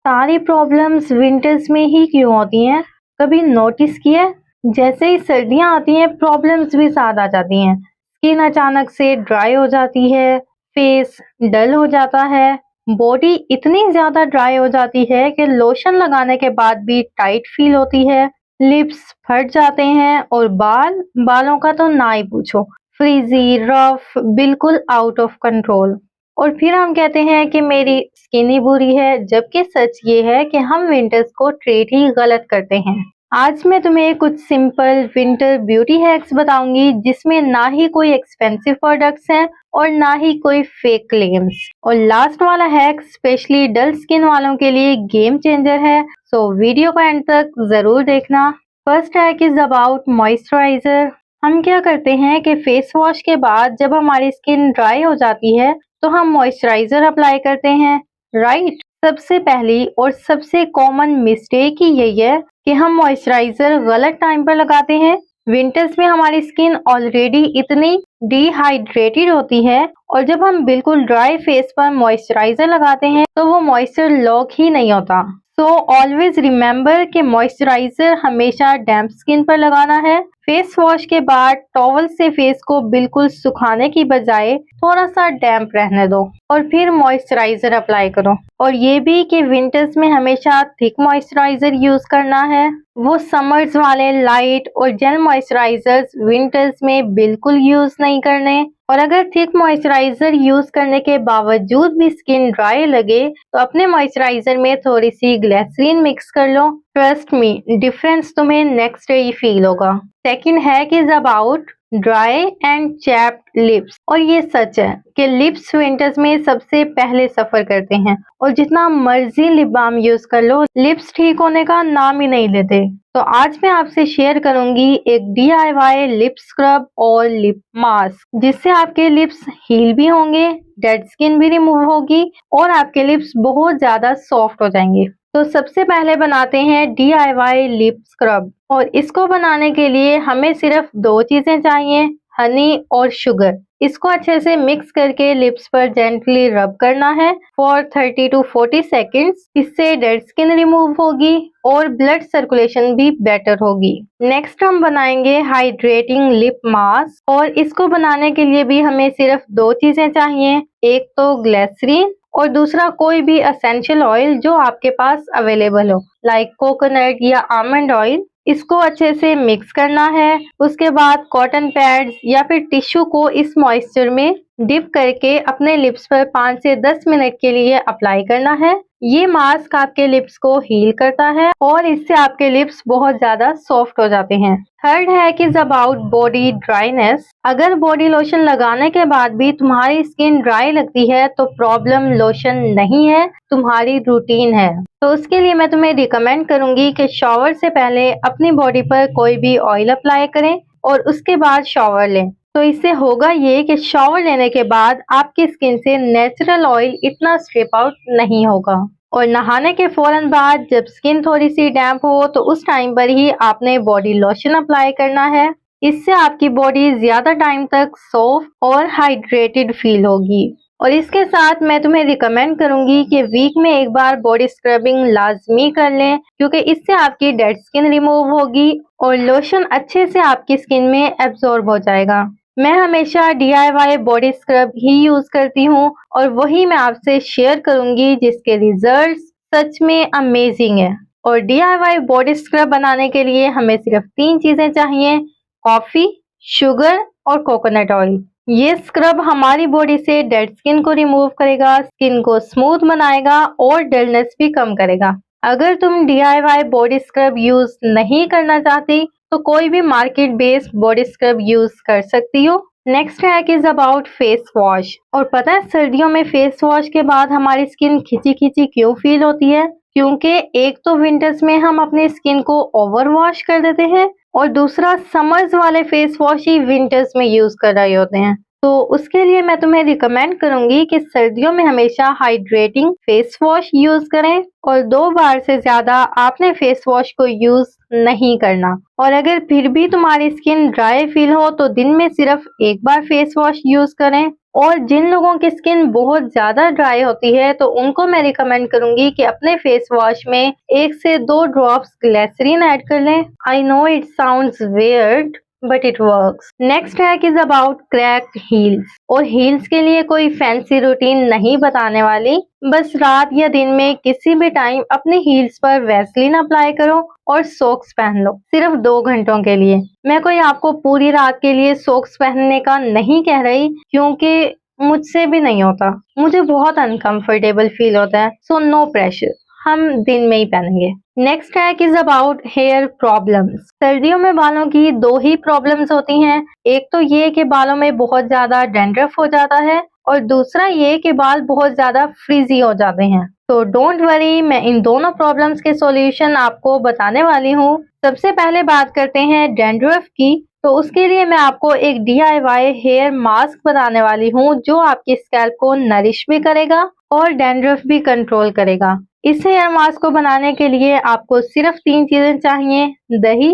सारी problems winters में ही क्यों होती हैं? कभी नोटिस किया है? जैसे ही सर्दियां आती हैं प्रॉब्लम्स भी साथ आ जाती हैं। स्किन अचानक से ड्राई हो जाती है, फेस डल हो जाता है, बॉडी इतनी ज्यादा ड्राई हो जाती है कि लोशन लगाने के बाद भी टाइट फील होती है, लिप्स फट जाते हैं और बालों का तो ना ही पूछो, फ्रीजी रफ बिल्कुल आउट ऑफ कंट्रोल। और फिर हम कहते हैं कि मेरी स्किन ही बुरी है, जबकि सच ये है कि हम विंटर्स को ट्रीट ही गलत करते हैं। आज मैं तुम्हें कुछ सिंपल विंटर ब्यूटी हैक्स बताऊंगी जिसमें ना ही कोई एक्सपेंसिव प्रोडक्ट्स हैं और ना ही कोई फेक क्लेम्स। और लास्ट वाला हैक स्पेशली डल स्किन वालों के लिए गेम चेंजर है, सो वीडियो को एंड तक जरूर देखना। First hack is about moisturiser. हम क्या करते हैं कि फेस वॉश के बाद जब हमारी स्किन ड्राई हो जाती है तो हम मॉइस्चराइजर अप्लाई करते हैं, राइट? सबसे पहली और सबसे कॉमन मिस्टेक ही यही है कि हम मॉइस्चराइजर गलत टाइम पर लगाते हैं। विंटर्स में हमारी स्किन ऑलरेडी इतनी डिहाइड्रेटेड होती है और जब हम बिल्कुल ड्राई फेस पर मॉइस्चराइजर लगाते हैं तो वो मॉइस्चर लॉक ही नहीं होता। सो ऑलवेज रिमेम्बर कि मॉइस्चराइजर हमेशा डैम्प स्किन पर लगाना है। फेस वॉश के बाद टॉवल से फेस को बिल्कुल सुखाने की बजाय थोड़ा सा डैम्प रहने दो और फिर मॉइस्चराइजर अप्लाई करो। और ये भी कि विंटर्स में हमेशा थिक मॉइस्चराइजर यूज करना है, वो समर्स वाले लाइट और जेल मॉइस्चराइजर्स विंटर्स में बिल्कुल यूज नहीं करने। और अगर थिक मॉइस्चराइजर यूज करने के बावजूद भी स्किन ड्राई लगे तो अपने मॉइस्चराइजर में थोड़ी सी ग्लिसरीन मिक्स कर लो। ट्रस्ट मी, डिफरेंस तुम्हें नेक्स्ट डे ही फील होगा। Second hack is about dry and chapped lips. और ये सच है कि लिप्स विंटर्स में सबसे पहले सफर करते हैं और जितना मर्जी लिप बाम यूज कर लो लिप्स ठीक होने का नाम ही नहीं लेते। तो आज मैं आपसे शेयर करूंगी एक DIY लिप स्क्रब और लिप मास्क जिससे आपके लिप्स हील भी होंगे, डेड स्किन भी रिमूव होगी और आपके लिप्स बहुत ज्यादा सॉफ्ट हो जाएंगे। तो सबसे पहले बनाते हैं DIY लिप स्क्रब। और इसको बनाने के लिए हमें सिर्फ दो चीजें चाहिए, हनी और शुगर। इसको अच्छे से मिक्स करके लिप्स पर जेंटली रब करना है फॉर 30 to 40 सेकेंड्स। इससे डेड स्किन रिमूव होगी और ब्लड सर्कुलेशन भी बेटर होगी। नेक्स्ट हम बनाएंगे हाइड्रेटिंग लिप मास्क और इसको बनाने के लिए भी हमें सिर्फ दो चीजें चाहिए, एक तो ग्लिसरीन और दूसरा कोई भी एसेंशियल ऑयल जो आपके पास अवेलेबल हो, लाइक कोकोनट या आमंड ऑयल। इसको अच्छे से मिक्स करना है। उसके बाद कॉटन पैड्स या फिर टिश्यू को इस मॉइस्चर में डिप करके अपने लिप्स पर 5 से 10 मिनट के लिए अप्लाई करना है। ये मास्क आपके लिप्स को हील करता है और इससे आपके लिप्स बहुत ज्यादा सॉफ्ट हो जाते हैं। Third hack is about body dryness. अगर बॉडी लोशन लगाने के बाद भी तुम्हारी स्किन ड्राई लगती है तो प्रॉब्लम लोशन नहीं है, तुम्हारी रूटीन है। तो उसके लिए मैं तुम्हें रिकमेंड करूंगी कि शॉवर से पहले अपनी बॉडी पर कोई भी ऑयल अप्लाई करें और उसके बाद शॉवर लें। तो इससे होगा ये कि शॉवर लेने के बाद आपकी स्किन से नेचुरल ऑयल इतना स्ट्रिप आउट नहीं होगा। और नहाने के फौरन बाद जब स्किन थोड़ी सी डैम्प हो तो उस टाइम पर ही आपने बॉडी लोशन अप्लाई करना है। इससे आपकी बॉडी ज्यादा टाइम तक सॉफ्ट और हाइड्रेटेड फील होगी। और इसके साथ मैं तुम्हें रिकमेंड करूंगी कि वीक में एक बार बॉडी स्क्रबिंग लाजमी कर लें, क्योंकि इससे आपकी डेड स्किन रिमूव होगी और लोशन अच्छे से आपकी स्किन में एब्जॉर्ब हो जाएगा। मैं हमेशा DIY बॉडी स्क्रब ही यूज करती हूँ और वही मैं आपसे शेयर करूंगी जिसके रिजल्ट्स सच में अमेजिंग है। और DIY बॉडी स्क्रब बनाने के लिए हमें सिर्फ 3 चीजें चाहिए, कॉफी, शुगर और कोकोनट ऑयल। ये स्क्रब हमारी बॉडी से डेड स्किन को रिमूव करेगा, स्किन को स्मूथ बनाएगा और डलनेस भी कम करेगा। अगर तुम DIY बॉडी स्क्रब यूज नहीं करना चाहती तो कोई भी market based body scrub use कर सकती हो। Next hack is about face wash. और पता है सर्दियों में फेस वॉश के बाद हमारी स्किन खिंची खिंची क्यों फील होती है? क्योंकि एक तो विंटर्स में हम अपनी स्किन को ओवर वॉश कर देते हैं और दूसरा समर्स वाले फेस वॉश ही विंटर्स में यूज कर रहे होते हैं। तो उसके लिए मैं तुम्हें रिकमेंड करूंगी कि सर्दियों में हमेशा हाइड्रेटिंग फेस वॉश यूज करें और 2 बार से ज्यादा आपने फेस वॉश को यूज नहीं करना। और अगर फिर भी तुम्हारी स्किन ड्राई फील हो तो दिन में सिर्फ 1 बार फेस वॉश यूज करें और जिन लोगों की स्किन बहुत ज़्यादा ड्राई होती है तो उनको मैं रिकमेंड करूंगी कि अपने फेस वॉश में 1 से 2 ड्रॉप्स ग्लिसरीन ऐड कर लें। I know it sounds weird but it works. Next hack is about cracked heels. और हील्स के लिए कोई फैंसी रूटीन नहीं बताने वाली, बस रात या दिन में किसी भी टाइम अपने हील्स पर वैसलीन अप्लाई करो और सॉक्स पहन लो, सिर्फ 2 घंटों के लिए। मैं कोई आपको पूरी रात के लिए सॉक्स पहनने का नहीं कह रही, क्योंकि मुझसे भी नहीं होता, मुझे बहुत अनकंफर्टेबल फील होता है। सो नो प्रेशर, हम दिन में ही पहनेंगे। Next hack is about hair problems. सर्दियों में बालों की 2 ही प्रॉब्लम्स होती हैं। एक तो ये कि बालों में बहुत ज्यादा डैंड्रफ हो जाता है और दूसरा ये कि बाल बहुत ज्यादा फ्रीजी हो जाते हैं। तो डोंट वरी, मैं इन दोनों प्रॉब्लम्स के सॉल्यूशन आपको बताने वाली हूँ। सबसे पहले बात करते हैं डैंड्रफ की। तो उसके लिए मैं आपको एक DIY हेयर मास्क बनाने वाली हूँ जो आपकी स्कैल्प को नरिश भी करेगा और डैंड्रफ भी कंट्रोल करेगा। इस हेयर मास्क को बनाने के लिए आपको सिर्फ 3 चीजें चाहिए, दही,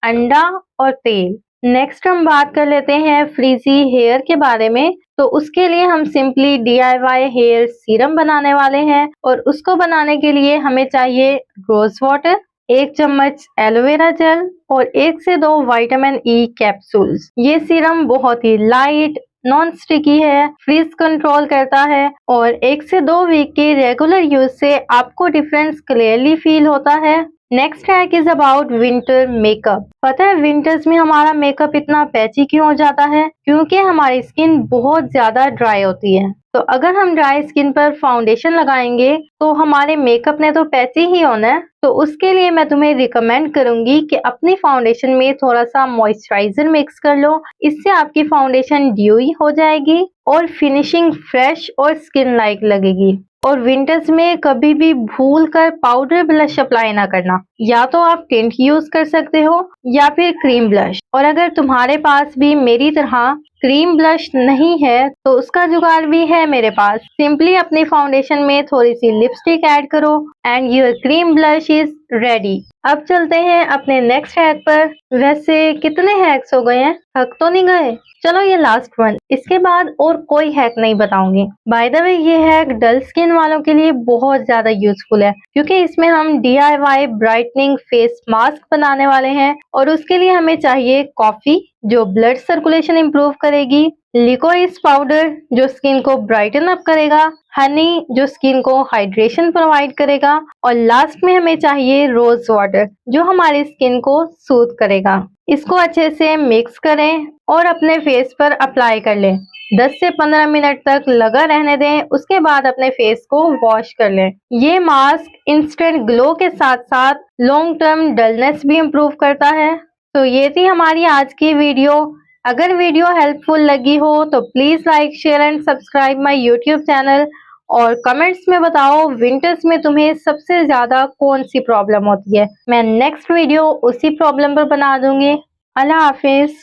अंडा और तेल। नेक्स्ट हम बात कर लेते हैं फ्रीजी हेयर के बारे में। तो उसके लिए हम सिंपली DIY हेयर सीरम बनाने वाले हैं और उसको बनाने के लिए हमें चाहिए रोज वाटर, 1 चम्मच एलोवेरा जेल और 1 से 2 विटामिन E कैप्सूल्स। ये सीरम बहुत ही लाइट, नॉन स्टिकी है, फ्रीज कंट्रोल करता है और 1 से 2 वीक के रेगुलर यूज से आपको डिफरेंस क्लियरली फील होता है। Next hack is about winter makeup. पता है विंटर्स में हमारा मेकअप इतना पैची क्यों हो जाता है? क्योंकि हमारी स्किन बहुत ज्यादा ड्राई होती है। तो अगर हम ड्राई स्किन पर फाउंडेशन लगाएंगे तो हमारे मेकअप ने तो पैची ही होना है। तो उसके लिए मैं तुम्हें रिकमेंड करूंगी कि अपनी फाउंडेशन में थोड़ा सा मॉइस्चराइजर मिक्स कर लो। इससे आपकी फाउंडेशन ड्यूई हो जाएगी और फिनिशिंग फ्रेश और स्किन लाइक लगेगी। और विंटर्स में कभी भी भूल कर पाउडर ब्लश अप्लाई ना करना। या तो आप टिंट यूज कर सकते हो या फिर क्रीम ब्लश। और अगर तुम्हारे पास भी मेरी तरह क्रीम ब्लश नहीं है तो उसका जुगाड़ भी है मेरे पास। सिंपली अपनी फाउंडेशन में थोड़ी सी लिपस्टिक ऐड करो and your cream blush is ready. अब चलते हैं अपने नेक्स्ट हैक पर। वैसे कितने हैक्स हो गए हैं, थक तो नहीं गए? चलो ये लास्ट वन, इसके बाद और कोई हैक नहीं बताऊंगी। बाय द वे ये हैक डल स्किन वालों के लिए बहुत ज्यादा यूजफुल है, क्योंकि इसमें हम DIY ब्राइटनिंग फेस मास्क बनाने वाले हैं। और उसके लिए हमें चाहिए कॉफी जो ब्लड सर्कुलेशन इंप्रूव करेगी, लिकोरिस पाउडर जो स्किन को ब्राइटन अप करेगा, हनी जो स्किन को हाइड्रेशन प्रोवाइड करेगा और लास्ट में हमें चाहिए रोज वाटर जो हमारी स्किन को सूद करेगा। इसको अच्छे से मिक्स करें और अपने फेस पर अप्लाई कर लें। 10 से 15 मिनट तक लगा रहने दें, उसके बाद अपने फेस को वॉश कर लें। ये मास्क इंस्टेंट ग्लो के साथ साथ लॉन्ग टर्म डलनेस भी इम्प्रूव करता है। तो ये थी हमारी आज की वीडियो। अगर वीडियो हेल्पफुल लगी हो तो please like, share and subscribe my YouTube channel. और कमेंट्स में बताओ विंटर्स में तुम्हें सबसे ज्यादा कौन सी प्रॉब्लम होती है। मैं नेक्स्ट वीडियो उसी प्रॉब्लम पर बना दूंगी। अल्लाह हाफिज।